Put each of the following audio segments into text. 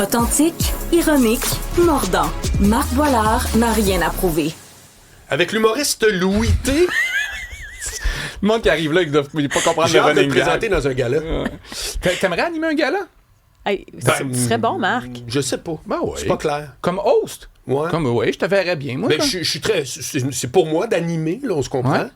Authentique, ironique, mordant. Marc Boilard n'a rien à prouver. Avec l'humoriste Louis T. Le monde qui arrive là, il ne doit pas comprendre J'ai le hâte de running te présenter gag. dans un gala. T'aimerais animer un gala? Hey, ce serait bon, Marc. Je sais pas. Ben ouais. C'est pas clair. Comme host? Ouais. Comme, oui, je te verrais bien, moi. Mais là. je suis très... C'est pour moi d'animer, là, on se comprend. Ouais.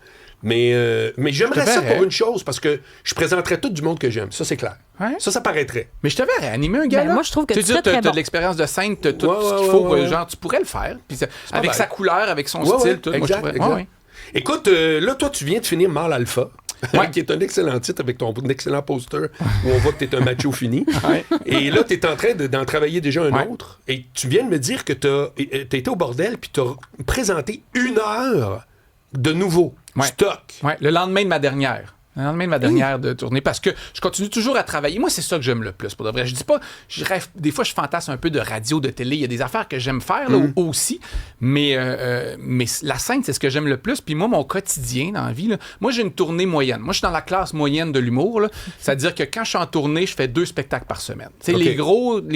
Mais j'aimerais Je te ça verrais. pour une chose, parce que je présenterais tout du monde que j'aime. Ça, c'est clair. Ouais. Ça paraîtrait. Mais je te verrais animer un gala. Ben, moi, je trouve que tu tu serais t'as très bon. de l'expérience de scène, t'as tout Ouais, ce qu'il ouais, faut. ouais. Genre, tu pourrais le faire. Puis pas avec bête. sa couleur, avec son Ouais, style, ouais, tout. exact, moi, je trouverais... exact. Ouais, ouais. Écoute, là, toi, tu viens de finir Mâle Alpha, Ouais. qui est un excellent titre avec ton excellent poster où on voit que t'es un macho fini. Ouais. Et là, t'es en train d'en travailler déjà un Ouais. autre. Et tu viens de me dire que t'as été au bordel puis t'as présenté 1 heure de nouveau Ouais. stock. Ouais, le lendemain de ma dernière. Le lendemain de ma dernière de tournée, parce que je continue toujours à travailler. Moi, c'est ça que j'aime le plus, pour de vrai. Je dis pas, je rêve, des fois, je fantasme un peu de radio, de télé. Il y a des affaires que j'aime faire, là, aussi. Mais la scène, c'est ce que j'aime le plus. Puis moi, mon quotidien dans la vie, là, moi, j'ai une tournée moyenne. Moi, je suis dans la classe moyenne de l'humour, là. C'est-à-dire que quand je suis en tournée, je fais 2 spectacles par semaine. Tu sais, OK. les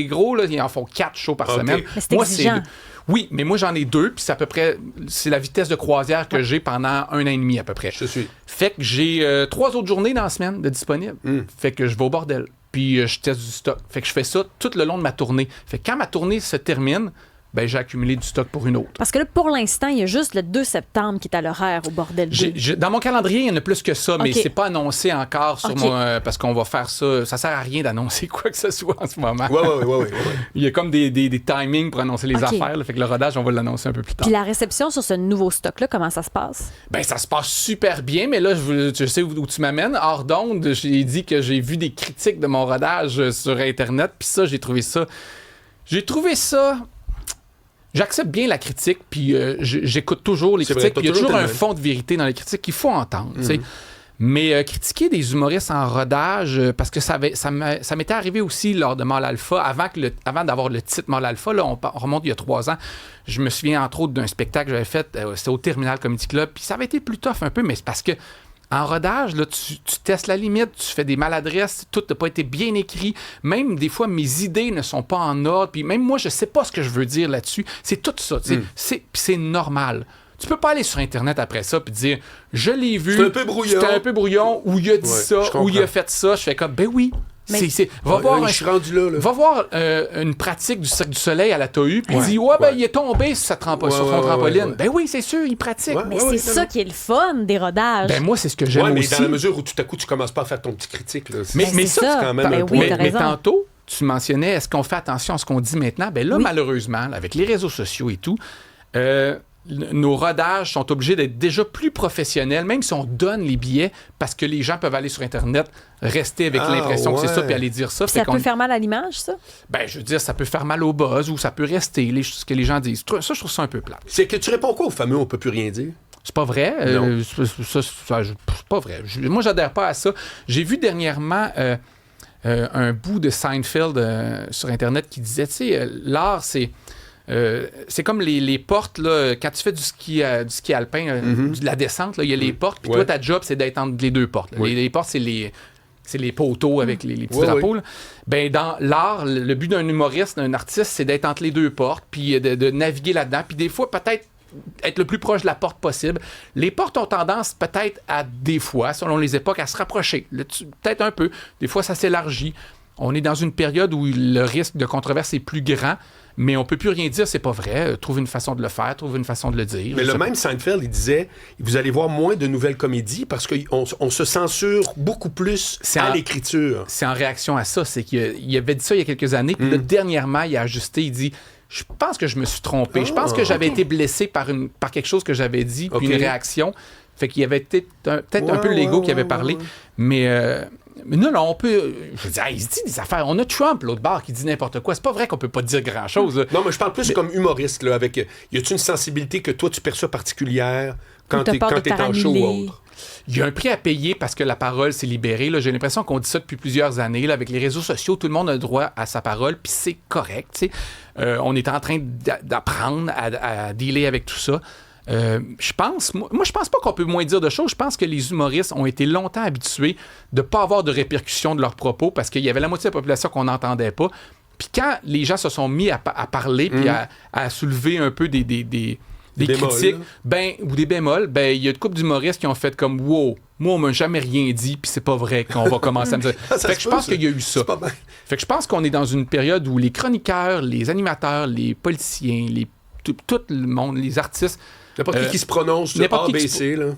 gros, là, ils en font 4 shows par OK. semaine. Mais c'est Moi, exigeant. Oui, mais moi, j'en ai 2, puis c'est à peu près... C'est la vitesse de croisière que j'ai pendant 1 an et demi, à peu près. Je suis. Fait que j'ai 3 autres journées dans la semaine de disponibles. Fait que je vais au bordel. Puis je teste du stock. Fait que je fais ça tout le long de ma tournée. Fait que quand ma tournée se termine, ben j'ai accumulé du stock pour une autre. Parce que là, pour l'instant, il y a juste le 2 septembre qui est à l'horaire au bordel. Dans mon calendrier, il y en a plus que ça, mais OK. c'est pas annoncé encore sur OK. mon... parce qu'on va faire ça. Ça sert à rien d'annoncer quoi que ce soit en ce moment. Ouais. Il y a comme des timings pour annoncer les OK. affaires. Là. Fait que le rodage, on va l'annoncer un peu plus tard. Puis la réception sur ce nouveau stock-là, comment ça se passe? Ben, ça se passe super bien, mais là, je sais où tu m'amènes. Hors d'onde, j'ai dit que j'ai vu des critiques de mon rodage sur Internet, puis ça, j'ai trouvé ça... J'accepte bien la critique, puis j'écoute toujours les C'est critiques. vrai, Puis il y a t'as toujours toujours un été le fond de vérité dans les critiques qu'il faut entendre, tu sais. Mais critiquer des humoristes en rodage, parce que ça m'était arrivé aussi lors de Mâle Alpha, avant d'avoir le titre Mâle Alpha, là, on remonte il y a 3 ans. Je me souviens entre autres d'un spectacle que j'avais fait, c'était au Terminal Comedy Club, puis ça avait été plus tough un peu, mais c'est parce que en rodage, là, tu testes la limite, tu fais des maladresses, tout n'a pas été bien écrit. Même des fois, mes idées ne sont pas en ordre. Puis même moi, je sais pas ce que je veux dire là-dessus. C'est tout ça. Puis c'est normal. Tu peux pas aller sur Internet après ça puis dire « Je l'ai vu. C'est un peu brouillon. C'était un peu brouillon. » Ou « Il a dit Ouais, ça. je » Ou « Il a comprends. fait ça. » Je fais comme « Ben oui. » Mais- Je suis rendu là. Va voir une pratique du Cirque du Soleil à la TAU, puis il dit « Ouais, Ouais. il est tombé sur son trampoline. Ouais. Ben oui, c'est sûr, il pratique. Ouais. Mais c'est ça qui est le fun des rodages. Ben moi, c'est ce que j'aime Ouais, mais aussi. dans la mesure où tout à coup, tu commences pas à faire ton petit critique. Là. Mais c'est ça, c'est quand même Ben un oui, point. t'as mais raison. tantôt, tu mentionnais, est-ce qu'on fait attention à ce qu'on dit maintenant? Ben là, Oui. malheureusement, là, avec les réseaux sociaux et tout, nos rodages sont obligés d'être déjà plus professionnels, même si on donne les billets, parce que les gens peuvent aller sur Internet, rester avec Ah, l'impression que c'est ça, ouais. puis aller dire ça. Puis Fait ça qu'on- peut faire mal à l'image, ça? Ben, je veux dire, ça peut faire mal au buzz ou ça peut rester, ce que les gens disent. Ça, je trouve ça un peu plate. C'est que tu réponds quoi aux fameux on peut plus rien dire? C'est pas vrai. Non. C'est pas vrai. Moi, j'adhère pas à ça. J'ai vu dernièrement un bout de Seinfeld sur Internet qui disait, tu sais, l'art, c'est comme les portes, là, quand tu fais du ski alpin, de la descente, là, il y a les portes, puis Ouais. toi, ta job, c'est d'être entre les 2 portes. Là. Oui. Les portes, c'est les poteaux avec les petits Oui, drapeaux. oui. Là. Ben, dans l'art, le but d'un humoriste, d'un artiste, c'est d'être entre les 2 portes, puis de naviguer là-dedans, puis des fois, peut-être être le plus proche de la porte possible. Les portes ont tendance peut-être à, des fois, selon les époques, à se rapprocher. Peut-être un peu. Des fois, ça s'élargit. On est dans une période où le risque de controverse est plus grand, mais on peut plus rien dire, c'est pas vrai. Trouve une façon de le faire, trouve une façon de le dire. Mais Je le sais même Seinfeld, il disait vous allez voir moins de nouvelles comédies parce qu'on se censure beaucoup plus C'est à en- l'écriture. C'est en réaction à ça. C'est qu'il avait dit ça il y a quelques années, puis là, dernièrement, il a ajusté, il dit je pense que je me suis trompé. Je pense que j'avais été blessé par quelque chose que j'avais dit, puis OK. une réaction. Fait qu'il y avait peut-être un peu Ouais, l'ego ouais, qui avait ouais, parlé. ouais. Mais non, on peut. Je veux dire, il se dit des affaires. On a Trump, l'autre bord, qui dit n'importe quoi. C'est pas vrai qu'on peut pas dire grand-chose. là. Non, mais je parle plus comme humoriste, là, avec. Y a-tu une sensibilité que toi, tu perçois particulière quand t'as t'es peur de en faire show ou annuler. autre? Il y a un prix à payer parce que la parole s'est libérée. Là. J'ai l'impression qu'on dit ça depuis plusieurs années. Là. Avec les réseaux sociaux, tout le monde a le droit à sa parole, puis c'est correct. Tu sais. On est en train d'apprendre à dealer avec tout ça. Je pense pas qu'on peut moins dire de choses. Je pense que les humoristes ont été longtemps habitués de ne pas avoir de répercussions de leurs propos parce qu'il y avait la moitié de la population qu'on n'entendait pas. Puis quand les gens se sont mis à parler puis à soulever un peu des bémols, critiques, là. ou des bémols, ben il y a une couple d'humoristes qui ont fait comme « Wow, moi on m'a jamais rien dit, puis c'est pas vrai qu'on va commencer à me dire... » Fait que je pense qu'il y a eu ça. C'est pas mal. Fait que je pense qu'on est dans une période où les chroniqueurs, les animateurs, les politiciens, tout le monde, les artistes... N'importe qui se prononce sur n'importe qui ABC, là.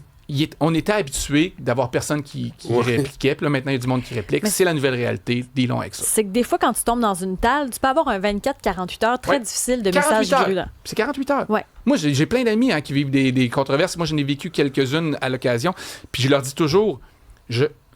On était habitué d'avoir personne qui répliquait, puis là maintenant il y a du monde qui réplique. Mais c'est la nouvelle réalité, dealons avec ça. C'est que des fois, quand tu tombes dans une talle, tu peux avoir un 24-48 heures très difficile de 48 messages heures. virulents. C'est 48 heures. Ouais. Moi, j'ai plein d'amis qui vivent des controverses. Moi, j'en ai vécu quelques-unes à l'occasion. Puis je leur dis toujours,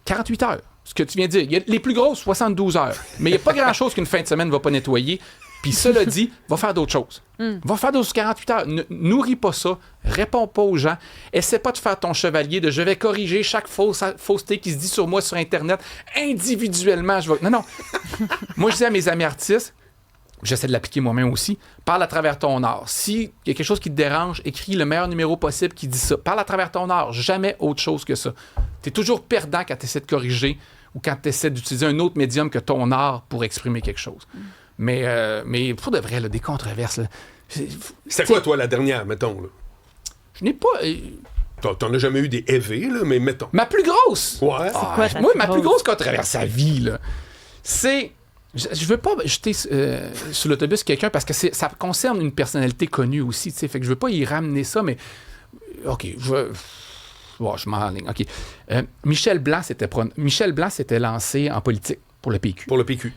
48 heures. Ce que tu viens de dire, il y a les plus grosses, 72 heures. Mais il n'y a pas grand-chose qu'une fin de semaine ne va pas nettoyer. Puis cela dit, va faire d'autres choses. Va faire d'autres 48 heures. Nourris pas ça. Réponds pas aux gens. Essaie pas de faire ton chevalier de « je vais corriger chaque fausseté qui se dit sur moi sur Internet. Individuellement, je vais... » Non. Moi, je dis à mes amis artistes, j'essaie de l'appliquer moi-même aussi, parle à travers ton art. S'il y a quelque chose qui te dérange, écris le meilleur numéro possible qui dit ça. Parle à travers ton art. Jamais autre chose que ça. Tu es toujours perdant quand tu essaies de corriger ou quand tu essaies d'utiliser un autre médium que ton art pour exprimer quelque chose. Mais pour de vrai, là, des controverses... Là, c'était quoi, toi, la dernière, mettons? Là? Je n'ai pas... T'en as jamais eu des EV, là, mais mettons. Ma plus grosse! Ouais. Quoi, ta moi, plus ma plus grosse? grosse controverse à vie, là, c'est... Je veux pas jeter sur l'autobus quelqu'un parce que ça concerne une personnalité connue aussi, tu sais. Fait que je veux pas y ramener ça, mais... OK, je m'enligne. OK. Michel Blanc s'était lancé en politique pour le PQ. Pour le PQ.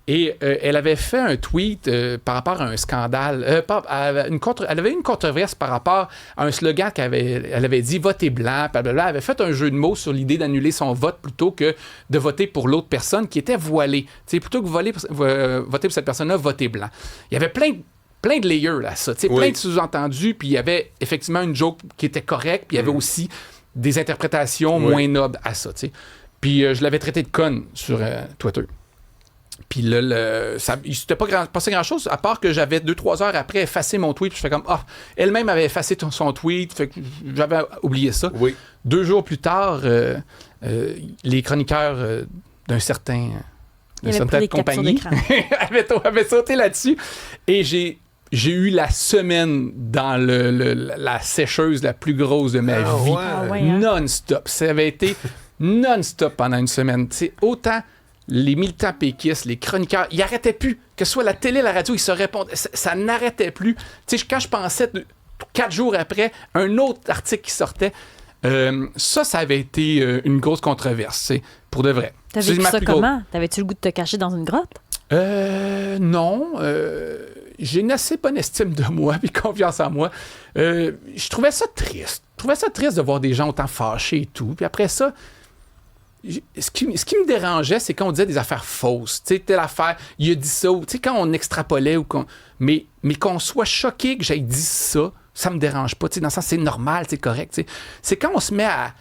Et elle avait fait un tweet par rapport à un scandale. Elle avait eu une controverse par rapport à un slogan elle avait dit « Votez blanc », blablabla. Elle avait fait un jeu de mots sur l'idée d'annuler son vote plutôt que de voter pour l'autre personne qui était voilée. T'sais, plutôt que voter pour cette personne-là, votez blanc. Il y avait plein de layers là, ça. Plein de sous-entendus. Puis il y avait effectivement une joke qui était correcte. Puis il y avait aussi des interprétations moins nobles à ça. T'sais. Puis je l'avais traité de conne sur Twitter. Puis là, il ne s'était pas passé grand-chose, à part que j'avais 2-3 heures après effacé mon tweet. Puis je fais comme, elle-même avait effacé son tweet, fait que j'avais oublié ça. Oui. 2 jours plus tard, les chroniqueurs d'une certaine compagnie avaient sauté là-dessus. Et j'ai eu la semaine dans la sécheuse la plus grosse de ma vie. Ouais, hein? Non-stop. Ça avait été non-stop pendant une semaine. C'est autant... Les militants péquistes, les chroniqueurs, ils n'arrêtaient plus. Que ce soit la télé, la radio, ils se répondaient. Ça n'arrêtait plus. Tu sais, quand je pensais 4 jours après, un autre article qui sortait, ça avait été une grosse controverse, pour de vrai. T'as vécu ça comment? T'avais-tu le goût de te cacher dans une grotte? Non. J'ai une assez bonne estime de moi et confiance en moi. Je trouvais ça triste. Je trouvais ça triste de voir des gens autant fâchés et tout. Puis après ça... Ce qui me dérangeait, c'est quand on disait des affaires fausses. Tu sais, telle affaire, il a dit ça. Tu sais, quand on extrapolait ou mais qu'on soit choqué que j'aie dit ça, ça me dérange pas. Tu sais, dans le sens, c'est normal, c'est correct. Tu sais. C'est quand on se met à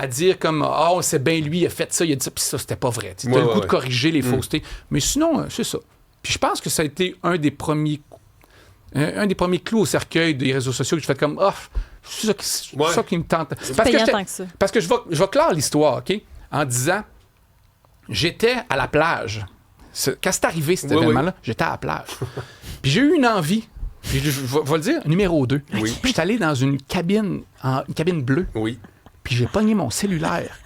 dire comme « on sait bien, lui, il a fait ça, il a dit ça, puis ça, c'était pas vrai. » Tu as le goût de corriger les faussetés. Mais sinon, c'est ça. Puis je pense que ça a été un des premiers clous au cercueil des réseaux sociaux que je fais comme « c'est ça qui me tente. » Parce que je vais clore l'histoire, OK? En disant, j'étais à la plage. Quand c'est arrivé, cet événement-là, j'étais à la plage. Puis j'ai eu une envie, puis je vais le dire, numéro 2. Oui. Puis j'étais allé dans une cabine bleue. Oui. Puis j'ai pogné mon cellulaire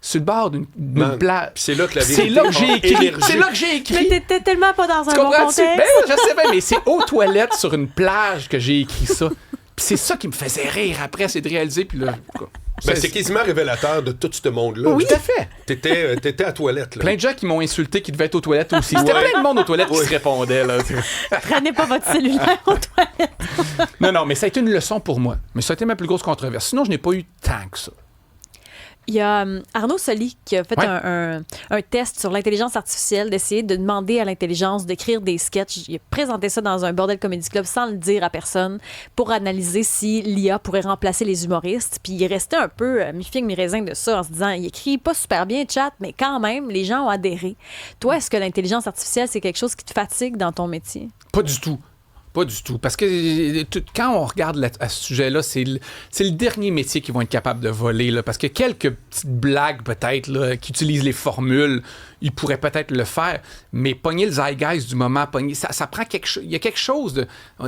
sur le bord d'une plage. C'est là que la C'est là que j'ai écrit. C'est là que j'ai écrit. Mais t'étais tellement pas dans un bon contexte. Ben, je sais bien, mais c'est aux toilettes sur une plage que j'ai écrit ça. Puis c'est ça qui me faisait rire après, c'est de réaliser. Puis là, c'est quasiment révélateur de tout ce monde-là. Oui, tout à fait. T'étais à la toilette. Là. Plein de gens qui m'ont insulté qui devaient être aux toilettes aussi. C'était plein de monde aux toilettes qui se répondait. Là. Prenez pas votre cellulaire aux toilettes. Non, mais ça a été une leçon pour moi. Mais ça a été ma plus grosse controverse. Sinon, je n'ai pas eu tant que ça. Il y a Arnaud Soli qui a fait un test sur l'intelligence artificielle, d'essayer de demander à l'intelligence d'écrire des sketchs. Il a présenté ça dans un Bordel Comedy Club sans le dire à personne pour analyser si l'IA pourrait remplacer les humoristes. Puis il est resté un peu mi-figue, mi-raisin de ça en se disant, il écrit pas super bien, chat, mais quand même, les gens ont adhéré. Toi, est-ce que l'intelligence artificielle, c'est quelque chose qui te fatigue dans ton métier? Pas du tout. Pas du tout. Parce que quand on regarde à ce sujet-là, c'est le dernier métier qu'ils vont être capables de voler. Là, parce que quelques petites blagues, peut-être, là, qui utilisent les formules, il pourrait peut-être le faire, mais pogner le zeitgeist du moment, ça prend quelque chose. Il y a quelque chose de.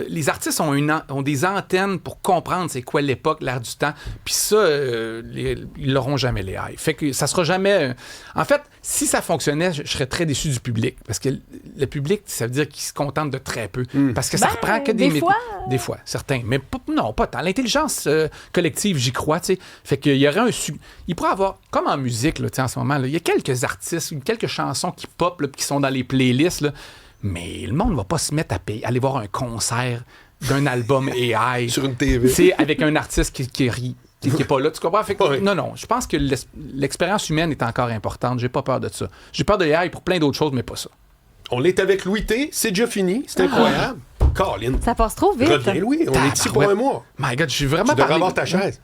Les artistes ont des antennes pour comprendre c'est quoi l'époque, l'air du temps, puis ça, ils l'auront jamais les high. Fait que ça sera jamais. En fait, si ça fonctionnait, je serais très déçu du public, parce que le public, ça veut dire qu'il se contente de très peu, parce que ça reprend que des fois. Des fois, certains, mais pas tant. L'intelligence collective, j'y crois, tu sais. Fait qu'il y aurait il pourrait avoir, comme en musique, là, en ce moment, là, il y a quelques artistes, quelques chansons qui pop, là, qui sont dans les playlists, là, mais le monde va pas se mettre à aller voir un concert d'un album AI. Sur une TV. C'est avec un artiste qui rit. Qui n'est pas là, tu comprends? Fait que, non, je pense que l'expérience humaine est encore importante. J'ai pas peur de ça. J'ai peur de l'AI pour plein d'autres choses, mais pas ça. On est avec Louis T. C'est déjà fini. C'est incroyable. Colin. Ça passe trop vite. Reviens, Louis. On est ici pour un mois. My God, je suis vraiment Tu devrais avoir ta chaise.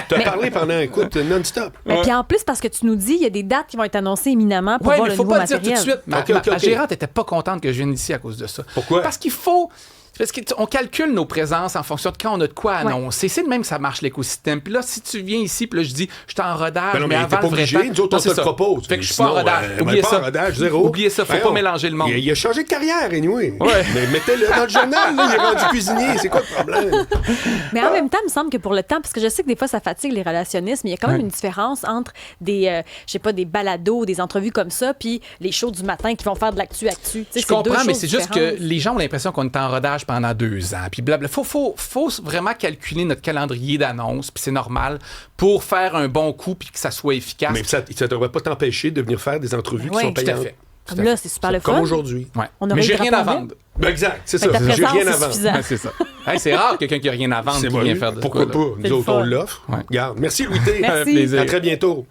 Tu as parlé pendant, écoute, non-stop. Mais puis en plus, parce que tu nous dis, il y a des dates qui vont être annoncées éminemment pour Oui, voir mais le faut nouveau pas le dire matériel. tout de suite. Ma OK. gérante n'était pas contente que je vienne ici à cause de ça. Pourquoi? Parce qu'il faut... Parce qu'on calcule nos présences en fonction de quand on a de quoi annoncer. C'est de même que ça marche l'écosystème. Puis là, si tu viens ici, puis là, je dis, je suis en rodage, Ben non, mais avant t'es pas le vrai obligé. temps... Nous autres, on c'est te le ça. propose. Fait que je suis pas en rodage. Oubliez pas ça. en rodage, zéro. Oubliez ça, faut Ben pas non. mélanger le monde. Il a changé de carrière, anyway. Ouais. Mais mettez-le dans le journal, là, il est rendu cuisinier. C'est quoi le problème? Mais en même temps, il me semble que pour le temps, parce que je sais que des fois, ça fatigue les relationnistes, mais il y a quand même une différence entre des, je sais pas, des balados, des entrevues comme ça, puis les shows du matin qui vont faire de l'actu. Je comprends, mais c'est juste que les gens ont l'impression qu'on est en rodage pendant 2 ans. Puis blabla. Faut vraiment calculer notre calendrier d'annonce, puis c'est normal, pour faire un bon coup puis que ça soit efficace. Mais ça ne devrait pas t'empêcher de venir faire des entrevues qui Oui, sont Tout à payantes. fait. Comme là, c'est super le fun. Comme aujourd'hui. Ouais. On aurait Mais j'ai le rien à drapeau en vendre. Ben exact, c'est Fait ça. que ta J'ai présence, rien à c'est vendre. suffisant. Ouais, c'est ça. Hey, c'est rare quelqu'un qui a rien à vendre C'est qui moi, vient faire de pourquoi quoi, pas? là. Nous C'est autres, le on fun. l'offre. Ouais. Regarde. Merci, Louis T. Merci. Plaisir. À très bientôt.